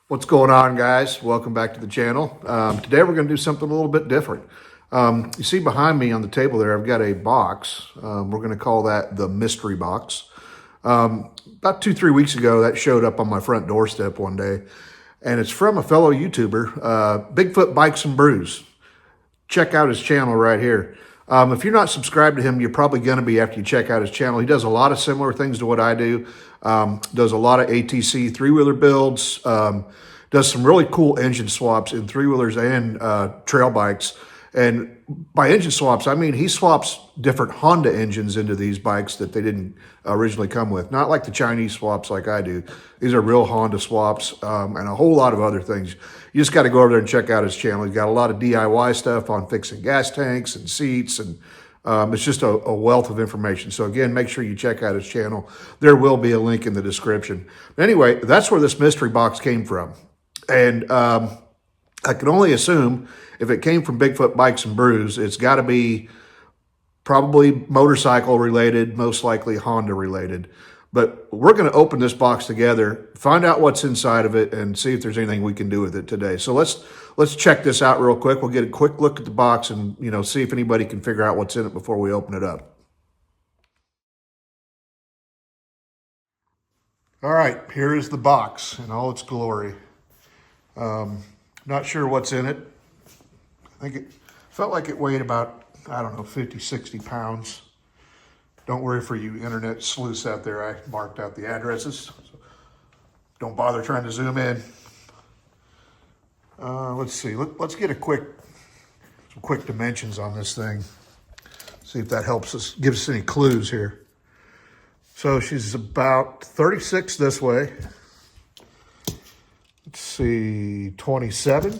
What's going on, guys? Welcome back to the channel. Today we're going to do something a little bit different. You see behind me on the table there, I've got a box. We're going to call that the mystery box. About 2-3 weeks ago, that showed up on my front doorstep one day, and it's from a fellow YouTuber, Bigfoot Bikes and Brews. Check out his channel right here. If you're not subscribed to him, you're probably going to be after you check out his channel. He does a lot of similar things to what I do. Does a lot of ATC three-wheeler builds. Does some really cool engine swaps in three-wheelers and trail bikes. And by engine swaps, I mean he swaps different Honda engines into these bikes that they didn't originally come with. Not like the Chinese swaps like I do. These are real Honda swaps and a whole lot of other things. You just got to go over there and check out his channel. He's got a lot of DIY stuff on fixing gas tanks and seats, and it's just a wealth of information. So again, make sure you check out his channel. There will be a link in the description. But anyway, that's where this mystery box came from. And I can only assume if it came from Bigfoot Bikes and Brews, it's got to be probably motorcycle related, most likely Honda related. But we're going to open this box together, find out what's inside of it, and see if there's anything we can do with it today. So let's check this out real quick. We'll get a quick look at the box and see if anybody can figure out what's in it before we open it up. All right, here is the box in all its glory. Not sure what's in it. I think it felt like it weighed about, I don't know, 50, 60 pounds. Don't worry for you internet sleuths out there. I marked out the addresses. So don't bother trying to zoom in. Let's see. Let's get some quick dimensions on this thing. See if that helps us, gives us any clues here. So she's about 36 this way. Let's see, 27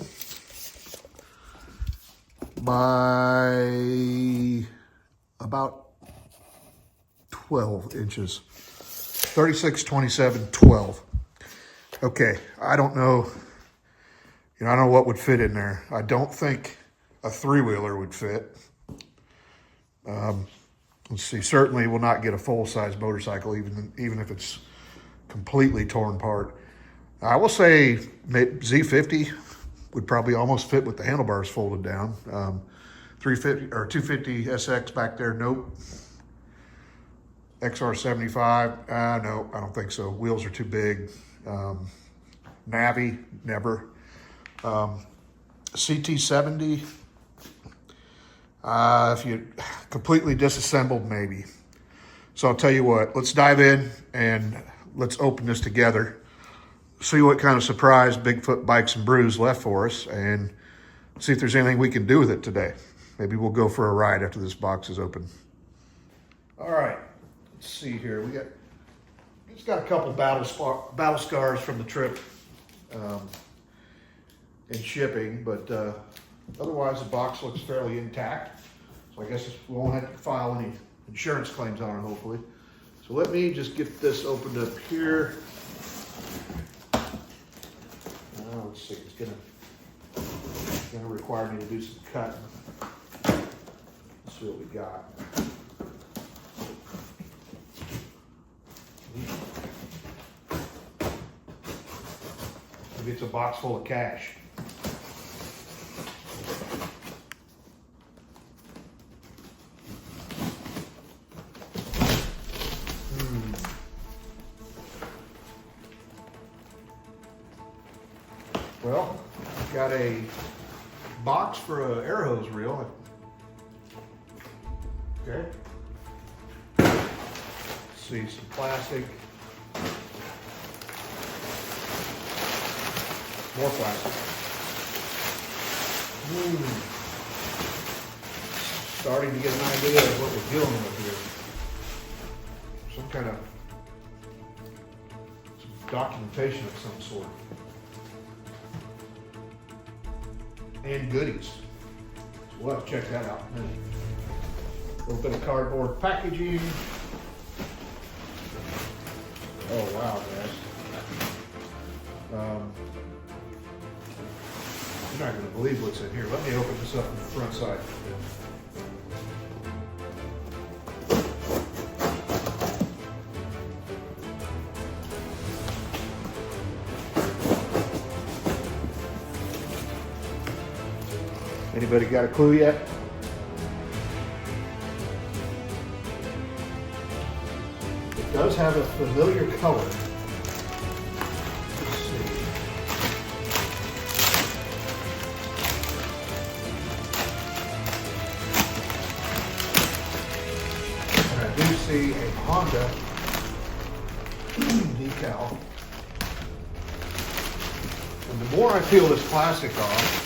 by about 12 inches. 36, 27, 12. Okay, I don't know. I don't know what would fit in there. I don't think a three-wheeler would fit. Let's see, certainly will not get a full-size motorcycle, even if it's completely torn apart. I will say Z50 would probably almost fit with the handlebars folded down. 350 or 250 SX back there, nope. XR75, no, I don't think so. Wheels are too big. Navi, never. CT70, if you completely disassembled, maybe. So I'll tell you what, let's dive in and let's open this together. See what kind of surprise Bigfoot Bikes and Brews left for us, and see if there's anything we can do with it today. Maybe we'll go for a ride after this box is open. All right, let's see here. It's got a couple battle scars from the trip and shipping, but otherwise the box looks fairly intact. So I guess we won't have to file any insurance claims on it, hopefully. So let me just get this opened up here. Let's see, it's gonna require me to do some cutting. Let's see what we got. Maybe it's a box full of cash. Well, I've got a box for an air hose reel. Okay. Let's see, some plastic. More plastic. Starting to get an idea of what we're dealing with here. Some kind of documentation of some sort. And goodies. So we'll have to check that out in a minute. A little bit of cardboard packaging. Oh wow, guys. You're not going to believe what's in here. Let me open this up from the front side. Anybody got a clue yet? It does have a familiar color. Let's see. And I do see a Honda decal. And the more I peel this plastic off,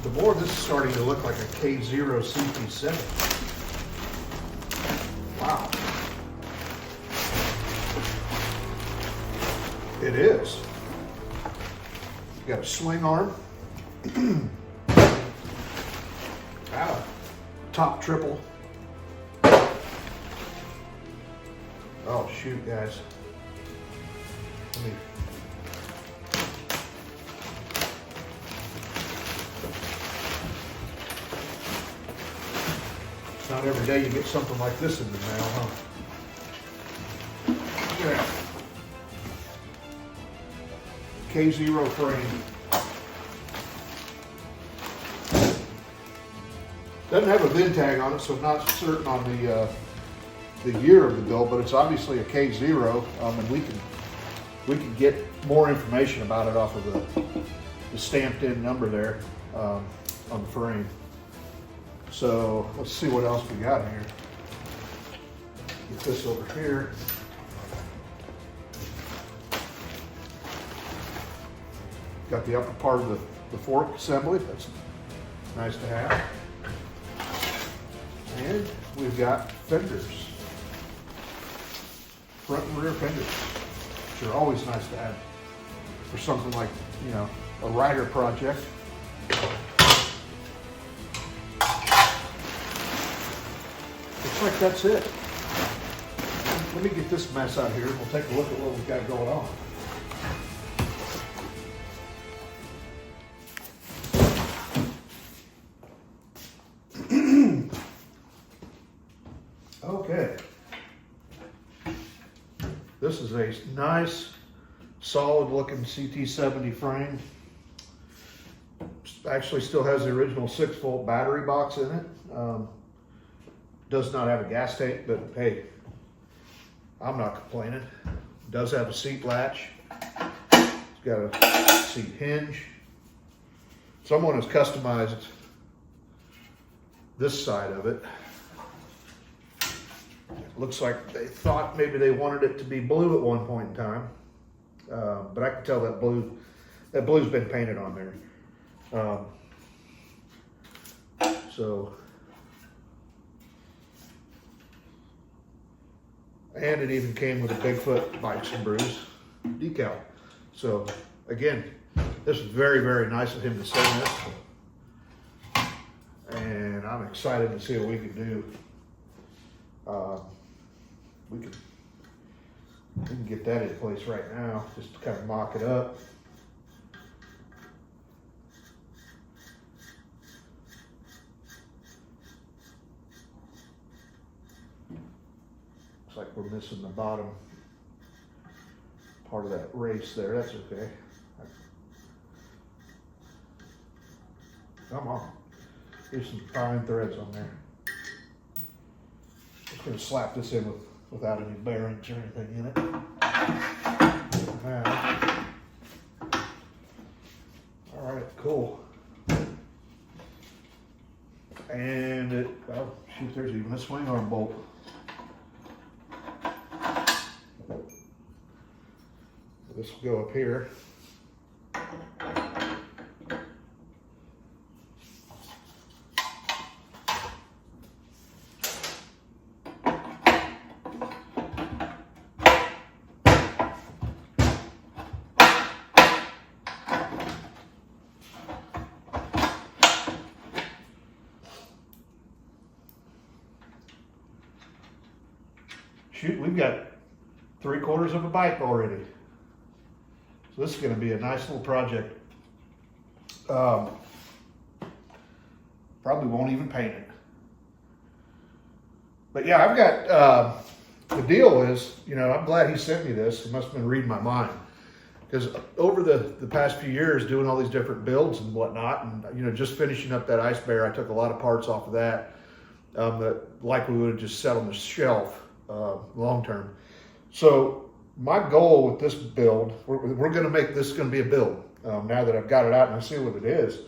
the more this is starting to look like a K0 CT70. Wow. It is. Got a swing arm. Wow. Top triple. Oh shoot, guys. Let me. It's not every day you get something like this in the mail, huh? Look at that. K0 frame. Doesn't have a VIN tag on it, so I'm not certain on the year of the build, but it's obviously a K0, and we can get more information about it off of the stamped in number there on the frame. So let's see what else we got here. Get this over here. Got the upper part of the fork assembly. That's nice to have. And we've got fenders. Front and rear fenders, which are always nice to have for something like, you know, a rider project. Looks like that's it. Let me get this mess out here. We'll take a look at what we've got going on. Okay. This is a nice, solid looking CT70 frame. Actually still has the original 6-volt battery box in it. Does not have a gas tank, but hey, I'm not complaining. Does have a seat latch. It's got a seat hinge. Someone has customized this side of it. Looks like they thought maybe they wanted it to be blue at one point in time, but I can tell that blue's been painted on there. And it even came with a Bigfoot Bikes and Brews decal. So again, this is very, very nice of him to send this, and I'm excited to see what we can do. We can get that in place right now, just to kind of mock it up. Looks like we're missing the bottom part of that race there. That's okay. Come on. There's some fine threads on there. Just gonna slap this in without any bearings or anything in it. All right, cool. And oh shoot, there's even a swing arm bolt. This will go up here. Shoot, we've got 3/4 of a bike already. So this is going to be a nice little project. Probably won't even paint it. But yeah, I've got, the deal is, you know, I'm glad he sent me this. He must have been reading my mind. because over the past few years doing all these different builds and whatnot, and just finishing up that Ice Bear, I took a lot of parts off of that that likely would have just sat on the shelf long term. So my goal with this build, we're going to make this going to be a build. Now that I've got it out and I see what it is,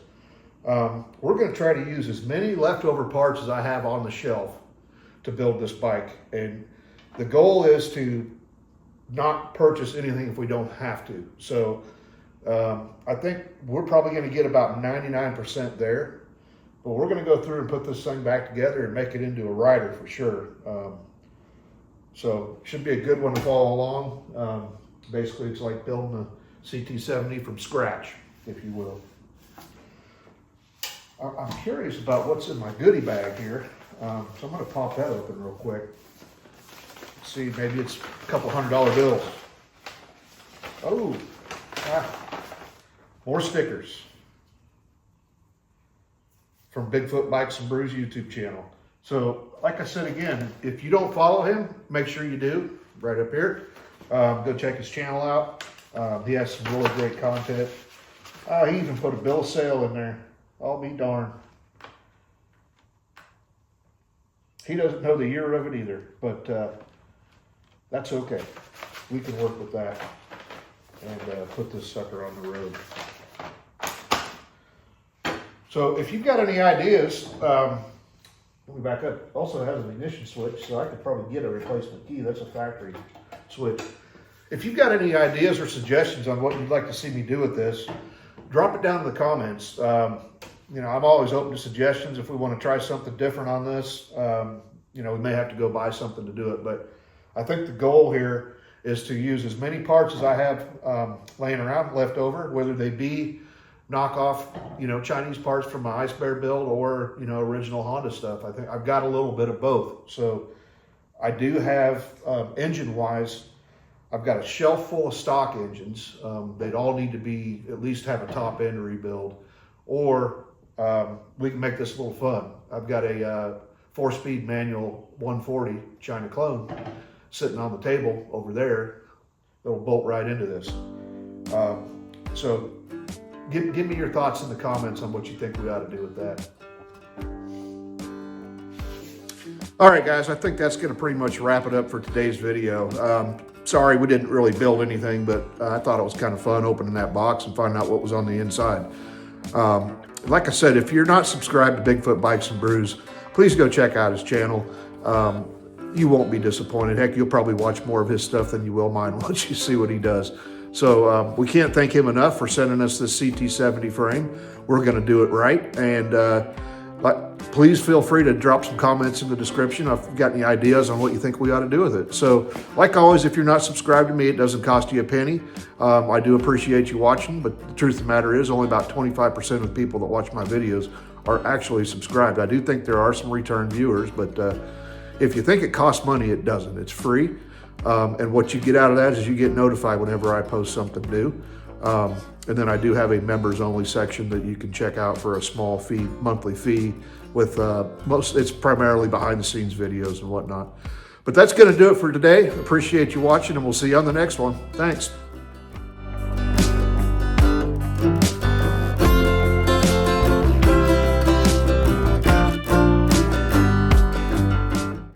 we're going to try to use as many leftover parts as I have on the shelf to build this bike. And the goal is to not purchase anything if we don't have to. So I think we're probably going to get about 99% there, but we're going to go through and put this thing back together and make it into a rider for sure. So should be a good one to follow along. Basically, it's like building a CT70 from scratch, if you will. I'm curious about what's in my goodie bag here. So I'm going to pop that open real quick. See, maybe it's a couple $100 bills. Oh, more stickers from Bigfoot Bikes and Brews YouTube channel. So, like I said again, if you don't follow him, make sure you do, right up here. Go check his channel out. He has some really great content. He even put a bill of sale in there. I'll be darned. He doesn't know the year of it either, but that's okay. We can work with that and put this sucker on the road. So if you've got any ideas, let me back up. Also has an ignition switch, so I could probably get a replacement key. That's a factory switch. If you've got any ideas or suggestions on what you'd like to see me do with this, drop it down in the comments. I'm always open to suggestions. If we want to try something different on this, we may have to go buy something to do it. But I think the goal here is to use as many parts as I have laying around left over, whether they be knockoff, Chinese parts from my Ice Bear build or, original Honda stuff. I think I've got a little bit of both. So I do have, engine-wise, I've got a shelf full of stock engines. They'd all need to be, at least have a top end rebuild, or we can make this a little fun. I've got a 4-speed manual 140 China clone sitting on the table over there that'll bolt right into this. So give me your thoughts in the comments on what you think we ought to do with that. All right, guys, I think that's going to pretty much wrap it up for today's video. Sorry we didn't really build anything, but I thought it was kind of fun opening that box and finding out what was on the inside. Like I said, if you're not subscribed to Bigfoot Bikes and Brews, please go check out his channel. You won't be disappointed. Heck, you'll probably watch more of his stuff than you will mine once you see what he does. So we can't thank him enough for sending us this CT70 frame. We're going to do it right. And please feel free to drop some comments in the description if you've got any ideas on what you think we ought to do with it. So like always, if you're not subscribed to me, it doesn't cost you a penny. I do appreciate you watching, but the truth of the matter is only about 25% of the people that watch my videos are actually subscribed. I do think there are some return viewers, but if you think it costs money, it doesn't. It's free. And what you get out of that is you get notified whenever I post something new. And then I do have a members only section that you can check out for a small fee, monthly fee, with it's primarily behind the scenes videos and whatnot. But that's going to do it for today. Appreciate you watching, and we'll see you on the next one. Thanks.